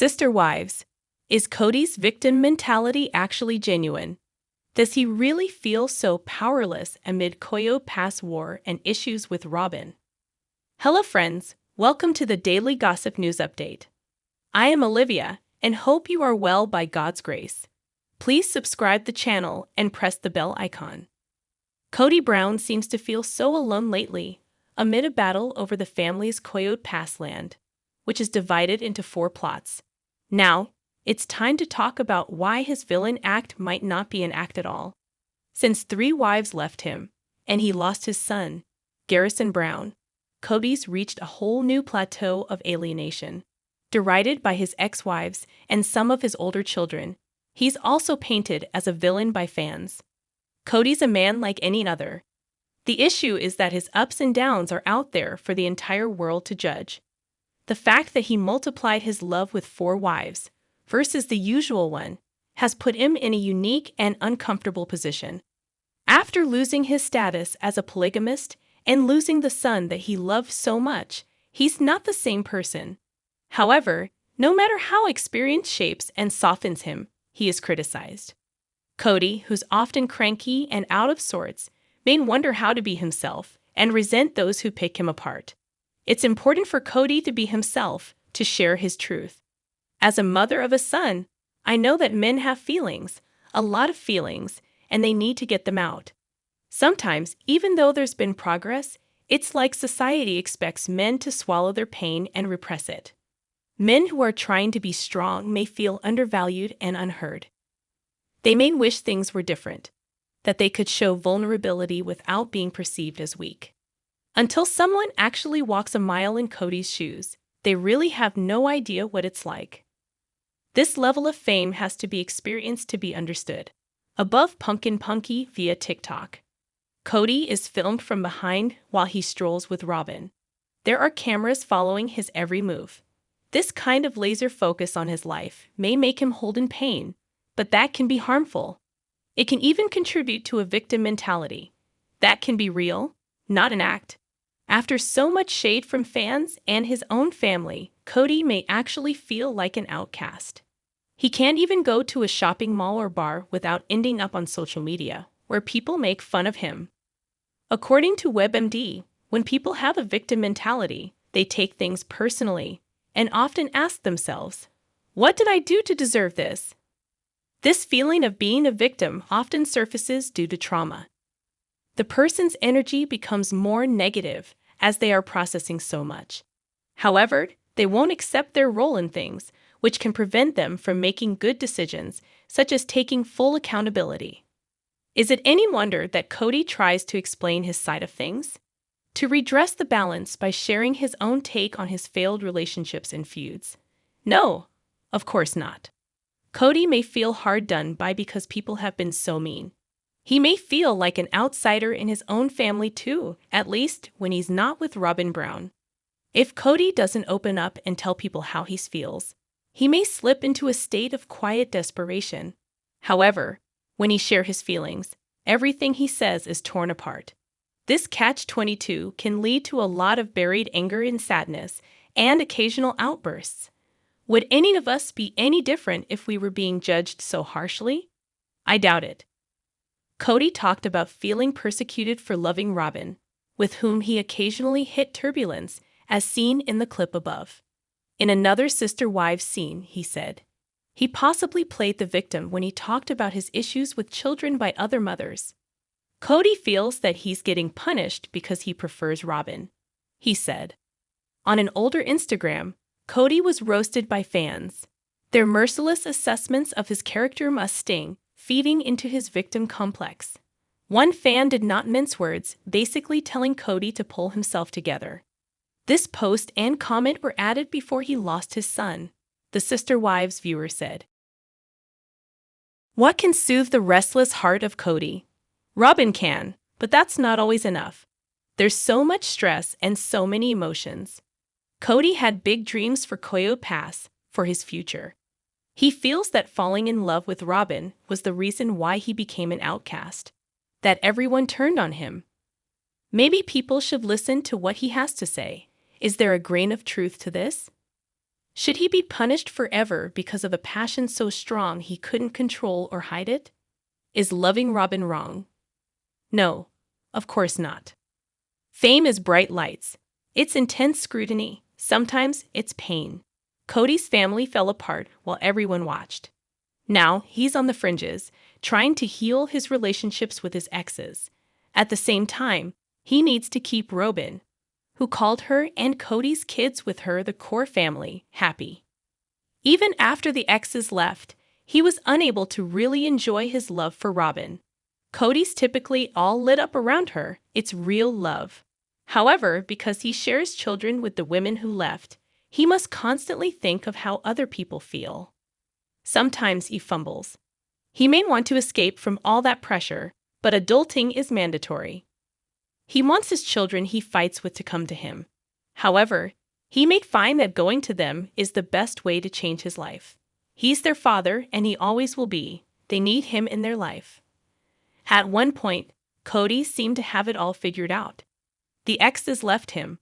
Sister wives, is Kody's victim mentality actually genuine? Does he really feel so powerless amid Coyote Pass war and issues with Robyn? Hello friends, welcome to the Daily Gossip News Update. I am Olivia, and hope you are well by God's grace. Please subscribe the channel and press the bell icon. Kody Brown seems to feel so alone lately, amid a battle over the family's Coyote Pass land, which is divided into 4 plots. Now, it's time to talk about why his villain act might not be an act at all. Since 3 wives left him, and he lost his son, Garrison Brown, Kody's reached a whole new plateau of alienation. Derided by his ex-wives and some of his older children, he's also painted as a villain by fans. Kody's a man like any other. The issue is that his ups and downs are out there for the entire world to judge. The fact that he multiplied his love with 4 wives, versus the usual one, has put him in a unique and uncomfortable position. After losing his status as a polygamist and losing the son that he loved so much, he's not the same person. However, no matter how experience shapes and softens him, he is criticized. Kody, who's often cranky and out of sorts, may wonder how to be himself and resent those who pick him apart. It's important for Kody to be himself, to share his truth. As a mother of a son, I know that men have feelings, a lot of feelings, and they need to get them out. Sometimes, even though there's been progress, it's like society expects men to swallow their pain and repress it. Men who are trying to be strong may feel undervalued and unheard. They may wish things were different, that they could show vulnerability without being perceived as weak. Until someone actually walks a mile in Kody's shoes, they really have no idea what it's like. This level of fame has to be experienced to be understood. Above Pumpkin Punky via TikTok. Kody is filmed from behind while he strolls with Robyn. There are cameras following his every move. This kind of laser focus on his life may make him hold in pain, but that can be harmful. It can even contribute to a victim mentality. That can be real, not an act. After so much shade from fans and his own family, Kody may actually feel like an outcast. He can't even go to a shopping mall or bar without ending up on social media, where people make fun of him. According to WebMD, when people have a victim mentality, they take things personally and often ask themselves, "What did I do to deserve this?" This feeling of being a victim often surfaces due to trauma. The person's energy becomes more negative as they are processing so much. However, they won't accept their role in things, which can prevent them from making good decisions, such as taking full accountability. Is it any wonder that Kody tries to explain his side of things? To redress the balance by sharing his own take on his failed relationships and feuds? No, of course not. Kody may feel hard done by because people have been so mean. He may feel like an outsider in his own family too, at least when he's not with Robyn Brown. If Kody doesn't open up and tell people how he feels, he may slip into a state of quiet desperation. However, when he shares his feelings, everything he says is torn apart. This catch-22 can lead to a lot of buried anger and sadness, and occasional outbursts. Would any of us be any different if we were being judged so harshly? I doubt it. Kody talked about feeling persecuted for loving Robyn, with whom he occasionally hit turbulence, as seen in the clip above. In another Sister Wives scene, he said, he possibly played the victim when he talked about his issues with children by other mothers. Kody feels that he's getting punished because he prefers Robyn, he said. On an older Instagram, Kody was roasted by fans. Their merciless assessments of his character must sting, feeding into his victim complex. One fan did not mince words, basically telling Kody to pull himself together. This post and comment were added before he lost his son, the Sister Wives viewer said. What can soothe the restless heart of Kody? Robyn can, but that's not always enough. There's so much stress and so many emotions. Kody had big dreams for Coyote Pass, for his future. He feels that falling in love with Robyn was the reason why he became an outcast, that everyone turned on him. Maybe people should listen to what he has to say. Is there a grain of truth to this? Should he be punished forever because of a passion so strong he couldn't control or hide it? Is loving Robyn wrong? No, of course not. Fame is bright lights. It's intense scrutiny. Sometimes it's pain. Kody's family fell apart while everyone watched. Now he's on the fringes, trying to heal his relationships with his exes. At the same time, he needs to keep Robyn, who called her and Kody's kids with her the core family, happy. Even after the exes left, he was unable to really enjoy his love for Robyn. Kody's typically all lit up around her, it's real love. However, because he shares children with the women who left, he must constantly think of how other people feel. Sometimes he fumbles. He may want to escape from all that pressure, but adulting is mandatory. He wants his children he fights with to come to him. However, he may find that going to them is the best way to change his life. He's their father, and he always will be. They need him in their life. At one point, Kody seemed to have it all figured out. The exes left him,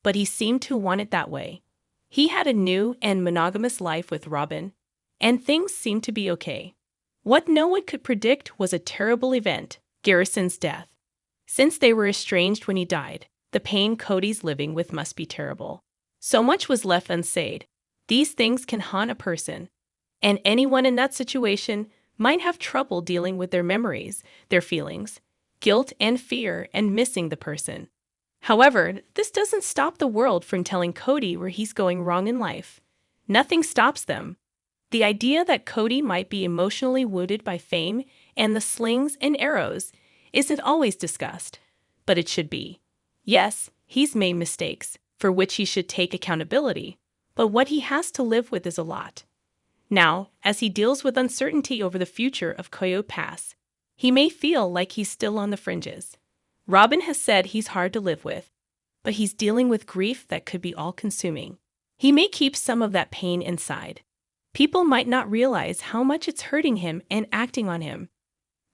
but he seemed to want it that way. He had a new and monogamous life with Robyn, and things seemed to be okay. What no one could predict was a terrible event, Garrison's death. Since they were estranged when he died, the pain Kody's living with must be terrible. So much was left unsaid. These things can haunt a person, and anyone in that situation might have trouble dealing with their memories, their feelings, guilt and fear, and missing the person. However, this doesn't stop the world from telling Kody where he's going wrong in life. Nothing stops them. The idea that Kody might be emotionally wounded by fame and the slings and arrows isn't always discussed, but it should be. Yes, he's made mistakes, for which he should take accountability, but what he has to live with is a lot. Now, as he deals with uncertainty over the future of Coyote Pass, he may feel like he's still on the fringes. Robyn has said he's hard to live with, but he's dealing with grief that could be all-consuming. He may keep some of that pain inside. People might not realize how much it's hurting him and acting on him.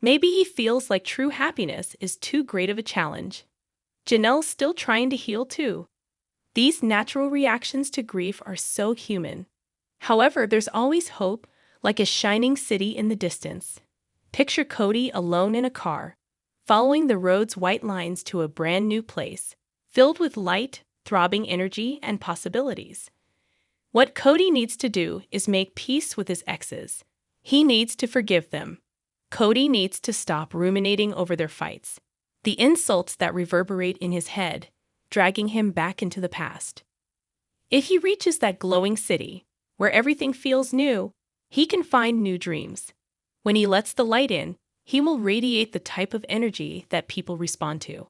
Maybe he feels like true happiness is too great of a challenge. Janelle's still trying to heal too. These natural reactions to grief are so human. However, there's always hope, like a shining city in the distance. Picture Kody alone in a car, following the road's white lines to a brand new place, filled with light, throbbing energy, and possibilities. What Kody needs to do is make peace with his exes. He needs to forgive them. Kody needs to stop ruminating over their fights, the insults that reverberate in his head, dragging him back into the past. If he reaches that glowing city, where everything feels new, he can find new dreams. When he lets the light in, he will radiate the type of energy that people respond to.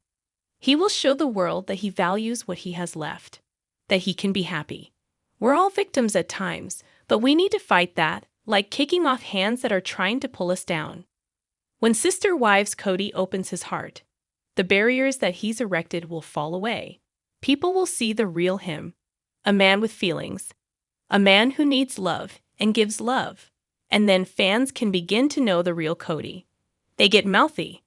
He will show the world that he values what he has left, that he can be happy. We're all victims at times, but we need to fight that, like kicking off hands that are trying to pull us down. When Sister Wives Kody opens his heart, the barriers that he's erected will fall away. People will see the real him, a man with feelings, a man who needs love and gives love. And then fans can begin to know the real Kody. They get mouthy.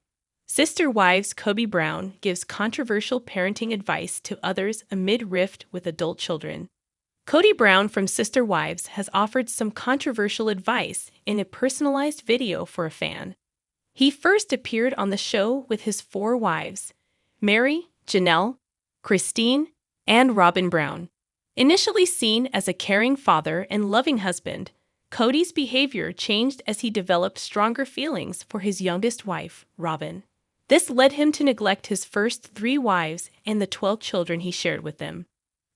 Sister Wives Kody Brown gives controversial parenting advice to others amid rift with adult children. Kody Brown from Sister Wives has offered some controversial advice in a personalized video for a fan. He first appeared on the show with his 4 wives, Mary, Janelle, Christine, and Robyn Brown. Initially seen as a caring father and loving husband, Kody's behavior changed as he developed stronger feelings for his youngest wife, Robyn. This led him to neglect his first 3 wives and the 12 children he shared with them.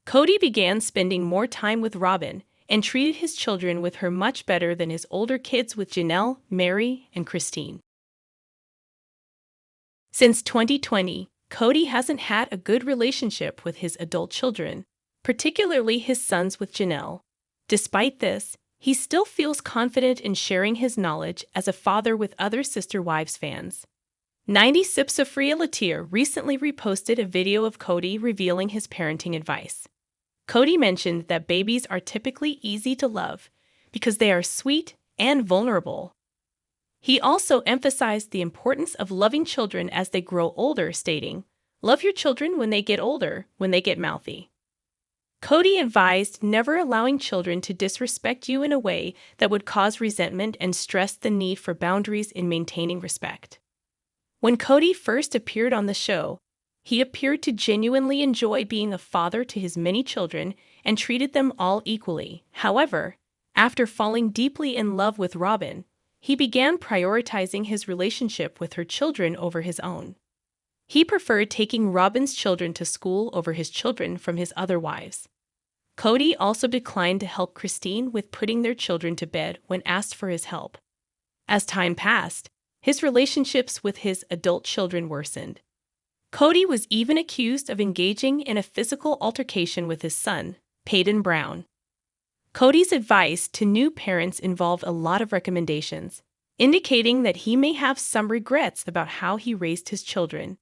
Kody began spending more time with Robyn and treated his children with her much better than his older kids with Janelle, Mary, and Christine. Since 2020, Kody hasn't had a good relationship with his adult children, particularly his sons with Janelle. Despite this, he still feels confident in sharing his knowledge as a father with other Sister Wives fans. 90 Sips of Free Latia recently reposted a video of Kody revealing his parenting advice. Kody mentioned that babies are typically easy to love because they are sweet and vulnerable. He also emphasized the importance of loving children as they grow older, stating, "Love your children when they get older, when they get mouthy." Kody advised never allowing children to disrespect you in a way that would cause resentment and stressed the need for boundaries in maintaining respect. When Kody first appeared on the show, he appeared to genuinely enjoy being a father to his many children and treated them all equally. However, after falling deeply in love with Robyn, he began prioritizing his relationship with her children over his own. He preferred taking Robyn's children to school over his children from his other wives. Kody also declined to help Christine with putting their children to bed when asked for his help. As time passed, his relationships with his adult children worsened. Kody was even accused of engaging in a physical altercation with his son, Kody Brown. Kody's advice to new parents involved a lot of recommendations, indicating that he may have some regrets about how he raised his children.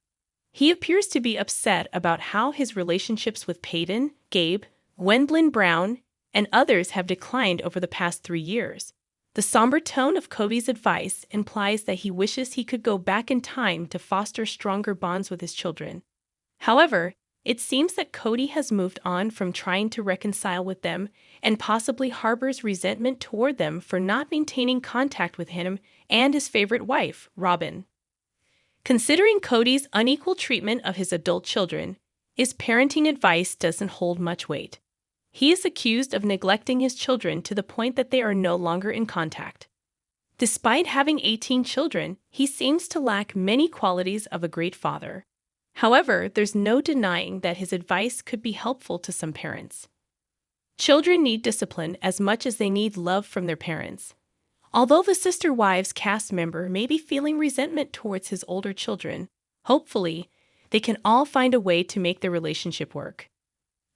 He appears to be upset about how his relationships with Peyton, Gabe, Gwendolyn Brown, and others have declined over the past 3 years. The somber tone of Kody's advice implies that he wishes he could go back in time to foster stronger bonds with his children. However, it seems that Kody has moved on from trying to reconcile with them and possibly harbors resentment toward them for not maintaining contact with him and his favorite wife, Robyn. Considering Kody's unequal treatment of his adult children, his parenting advice doesn't hold much weight. He is accused of neglecting his children to the point that they are no longer in contact. Despite having 18 children, he seems to lack many qualities of a great father. However, there's no denying that his advice could be helpful to some parents. Children need discipline as much as they need love from their parents. Although the Sister Wives cast member may be feeling resentment towards his older children, hopefully, they can all find a way to make their relationship work.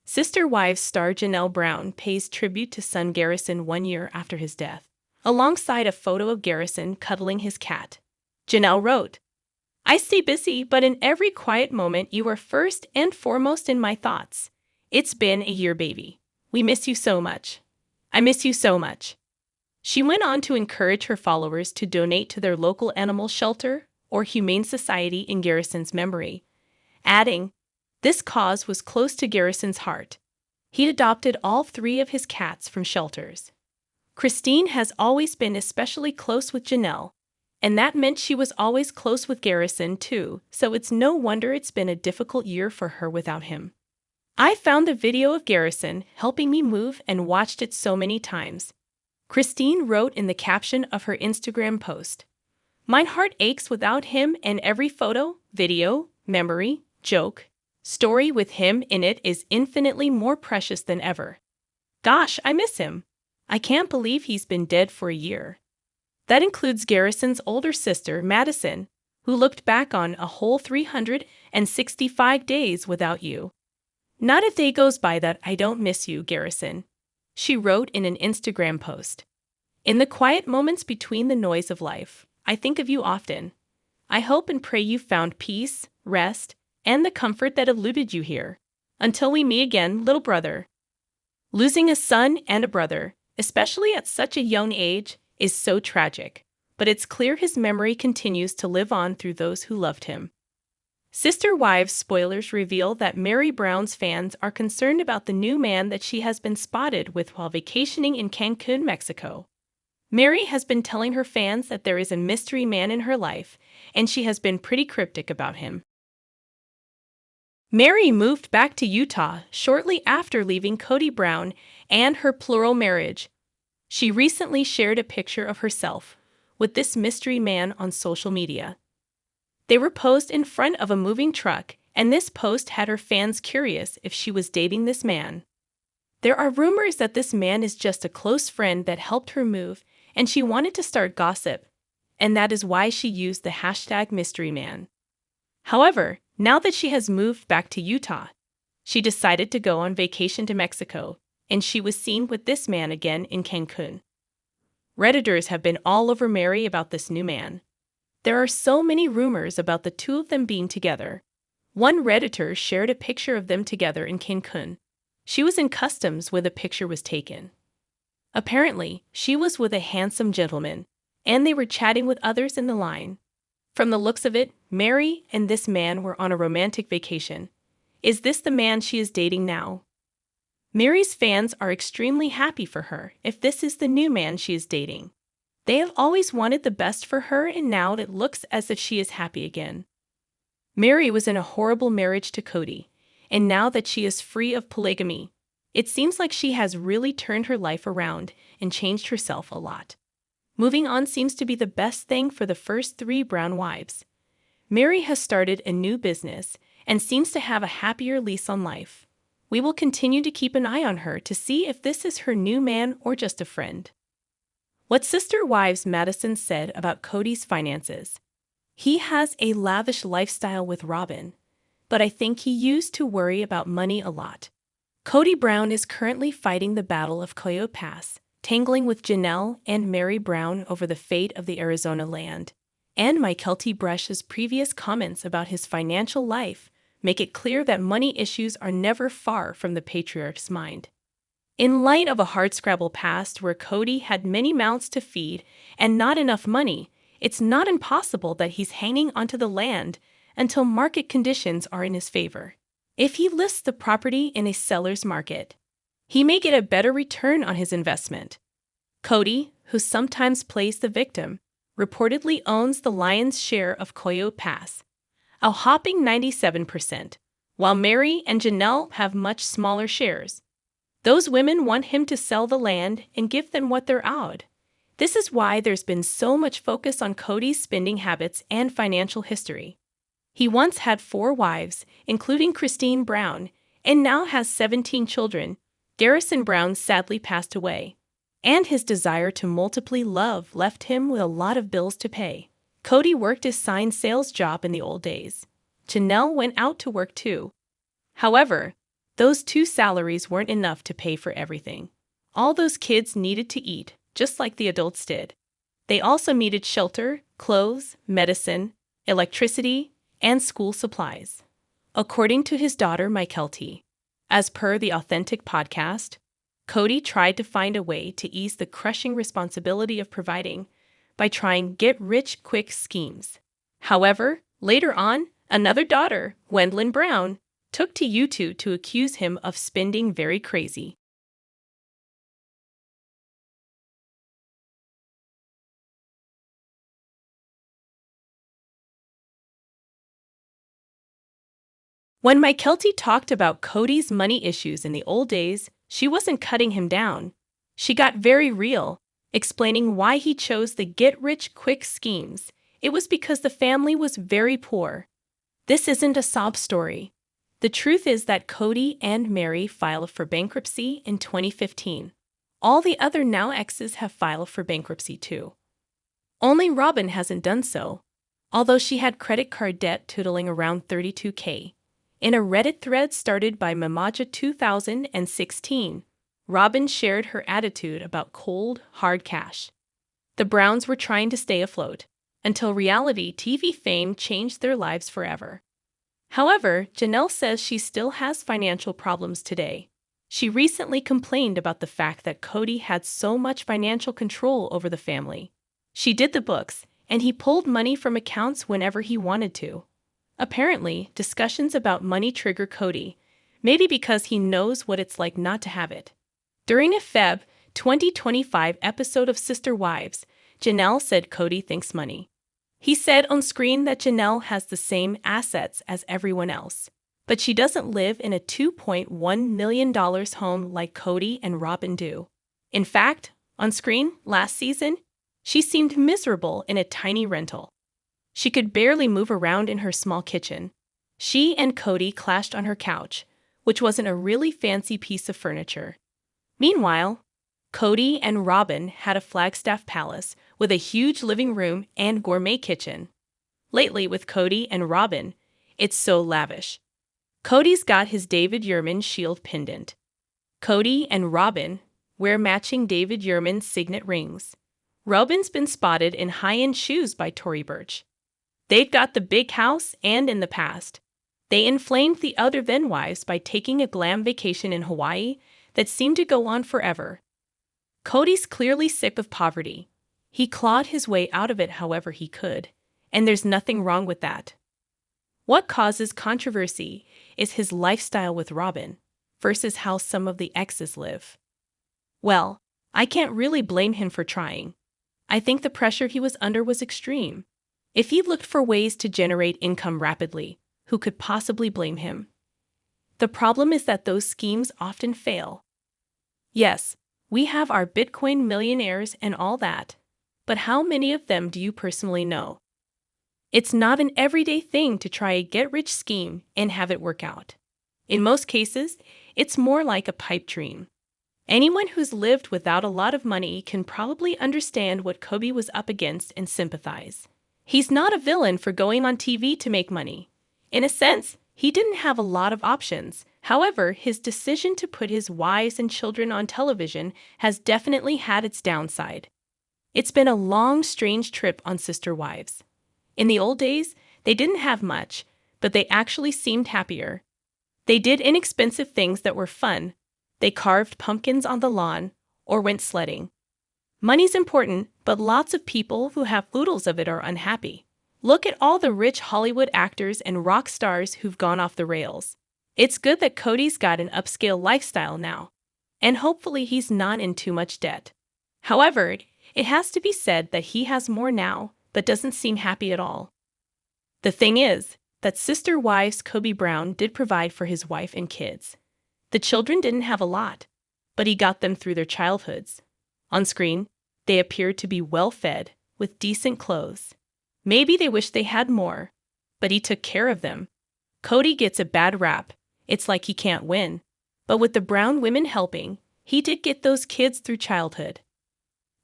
Sister Wives star Janelle Brown pays tribute to son Garrison 1 year after his death, alongside a photo of Garrison cuddling his cat. Janelle wrote, "I stay busy, but in every quiet moment you are first and foremost in my thoughts. It's been a year, baby. We miss you so much. I miss you so much." She went on to encourage her followers to donate to their local animal shelter or humane society in Garrison's memory, adding, "This cause was close to Garrison's heart. He adopted all 3 of his cats from shelters." Christine has always been especially close with Janelle, and that meant she was always close with Garrison too, so it's no wonder it's been a difficult year for her without him. "I found the video of Garrison helping me move and watched it so many times," Christine wrote in the caption of her Instagram post. "My heart aches without him, and every photo, video, memory, joke, story with him in it is infinitely more precious than ever. Gosh, I miss him. I can't believe he's been dead for a year." That includes Garrison's older sister, Madison, who looked back on a whole 365 days without you. "Not a day goes by that I don't miss you, Garrison," she wrote in an Instagram post. "In the quiet moments between the noise of life, I think of you often. I hope and pray you found peace, rest, and the comfort that eluded you here. Until we meet again, little brother." Losing a son and a brother, especially at such a young age, is so tragic, but it's clear his memory continues to live on through those who loved him. Sister Wives spoilers reveal that Meri Brown's fans are concerned about the new man that she has been spotted with while vacationing in Cancun, Mexico. Meri has been telling her fans that there is a mystery man in her life, and she has been pretty cryptic about him. Meri moved back to Utah shortly after leaving Kody Brown and her plural marriage. She recently shared a picture of herself with this mystery man on social media. They were posed in front of a moving truck, and this post had her fans curious if she was dating this man. There are rumors that this man is just a close friend that helped her move, and she wanted to start gossip, and that is why she used the hashtag mystery man. However, now that she has moved back to Utah, she decided to go on vacation to Mexico, and she was seen with this man again in Cancun. Redditors have been all over Meri about this new man. There are so many rumors about the two of them being together. One Redditor shared a picture of them together in Cancun. She was in customs where the picture was taken. Apparently, she was with a handsome gentleman, and they were chatting with others in the line. From the looks of it, Meri and this man were on a romantic vacation. Is this the man she is dating now? Mary's fans are extremely happy for her if this is the new man she is dating. They have always wanted the best for her, and now it looks as if she is happy again. Mary was in a horrible marriage to Kody, and now that she is free of polygamy, it seems like she has really turned her life around and changed herself a lot. Moving on seems to be the best thing for the first 3 Brown wives. Mary has started a new business and seems to have a happier lease on life. We will continue to keep an eye on her to see if this is her new man or just a friend. What Sister Wives Madison said about Kody's finances. He has a lavish lifestyle with Robyn, but I think he used to worry about money a lot. Kody Brown is currently fighting the battle of Coyote Pass, tangling with Janelle and Mary Brown over the fate of the Arizona land. And Mykelti Brush's previous comments about his financial life make it clear that money issues are never far from the patriarch's mind. In light of a hardscrabble past where Kody had many mouths to feed and not enough money, it's not impossible that he's hanging onto the land until market conditions are in his favor. If he lists the property in a seller's market, he may get a better return on his investment. Kody, who sometimes plays the victim, reportedly owns the lion's share of Coyote Pass, a hopping 97%, while Mary and Janelle have much smaller shares. Those women want him to sell the land and give them what they're owed. This is why there's been so much focus on Kody's spending habits and financial history. He once had 4 wives, including Kody Brown, and now has 17 children. Garrison Brown sadly passed away, and his desire to multiply love left him with a lot of bills to pay. Kody worked his sign sales job in the old days. Janelle went out to work too. However, those 2 salaries weren't enough to pay for everything. All those kids needed to eat, just like the adults did. They also needed shelter, clothes, medicine, electricity, and school supplies. According to his daughter Mykelti, as per the Authentic podcast, Kody tried to find a way to ease the crushing responsibility of providing by trying get-rich-quick schemes. However, later on, another daughter, Gwendolyn Brown, took to YouTube to accuse him of spending very crazy. When Mykelti talked about Kody's money issues in the old days, she wasn't cutting him down. She got very real, explaining why he chose the get-rich-quick schemes. It was because the family was very poor. This isn't a sob story. The truth is that Kody and Mary filed for bankruptcy in 2015. All the other now exes have filed for bankruptcy too. Only Robyn hasn't done so, although she had credit card debt totaling around $32K. In a Reddit thread started by Mamaja 2016, Robyn shared her attitude about cold, hard cash. The Browns were trying to stay afloat until reality TV fame changed their lives forever. However, Janelle says she still has financial problems today. She recently complained about the fact that Kody had so much financial control over the family. She did the books, and he pulled money from accounts whenever he wanted to. Apparently, discussions about money trigger Kody, maybe because he knows what it's like not to have it. During a Feb 2025 episode of Sister Wives, Janelle said Kody thinks money. He said on screen that Janelle has the same assets as everyone else, but she doesn't live in a $2.1 million home like Kody and Robyn do. In fact, on screen, last season, she seemed miserable in a tiny rental. She could barely move around in her small kitchen. She and Kody clashed on her couch, which wasn't a really fancy piece of furniture. Meanwhile, Kody and Robyn had a Flagstaff palace with a huge living room and gourmet kitchen. Lately with Kody and Robyn, it's so lavish. Kody's got his David Yurman shield pendant. Kody and Robyn wear matching David Yurman signet rings. Robyn's been spotted in high-end shoes by Tory Burch. They've got the big house, and in the past, they inflamed the other then wives by taking a glam vacation in Hawaii that seemed to go on forever. Kody's clearly sick of poverty. He clawed his way out of it however he could, and there's nothing wrong with that. What causes controversy is his lifestyle with Robyn. versus how some of the exes live. Well, I can't really blame him for trying. I think the pressure he was under was extreme. If he looked for ways to generate income rapidly, who could possibly blame him? The problem is that those schemes often fail. Yes, we have our Bitcoin millionaires and all that, but how many of them do you personally know? It's not an everyday thing to try a get-rich scheme and have it work out. In most cases, it's more like a pipe dream. Anyone who's lived without a lot of money can probably understand what Kody was up against and sympathize. He's not a villain for going on TV to make money. In a sense, he didn't have a lot of options. However, his decision to put his wives and children on television has definitely had its downside. It's been a long, strange trip on Sister Wives. In the old days, they didn't have much, but they actually seemed happier. They did inexpensive things that were fun. They carved pumpkins on the lawn or went sledding. Money's important, but lots of people who have oodles of it are unhappy. Look at all the rich Hollywood actors and rock stars who've gone off the rails. It's good that Kody's got an upscale lifestyle now, and hopefully he's not in too much debt. However, it has to be said that he has more now, but doesn't seem happy at all. The thing is that Sister Wives Kody Brown did provide for his wife and kids. The children didn't have a lot, but he got them through their childhoods. On screen, they appeared to be well-fed, with decent clothes. Maybe they wish they had more, but he took care of them. Kody gets a bad rap. It's like he can't win. But with the Brown women helping, he did get those kids through childhood.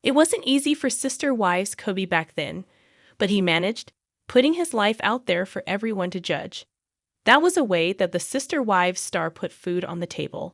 It wasn't easy for Sister Wives Kody back then, but he managed, putting his life out there for everyone to judge. That was a way that the Sister Wives star put food on the table.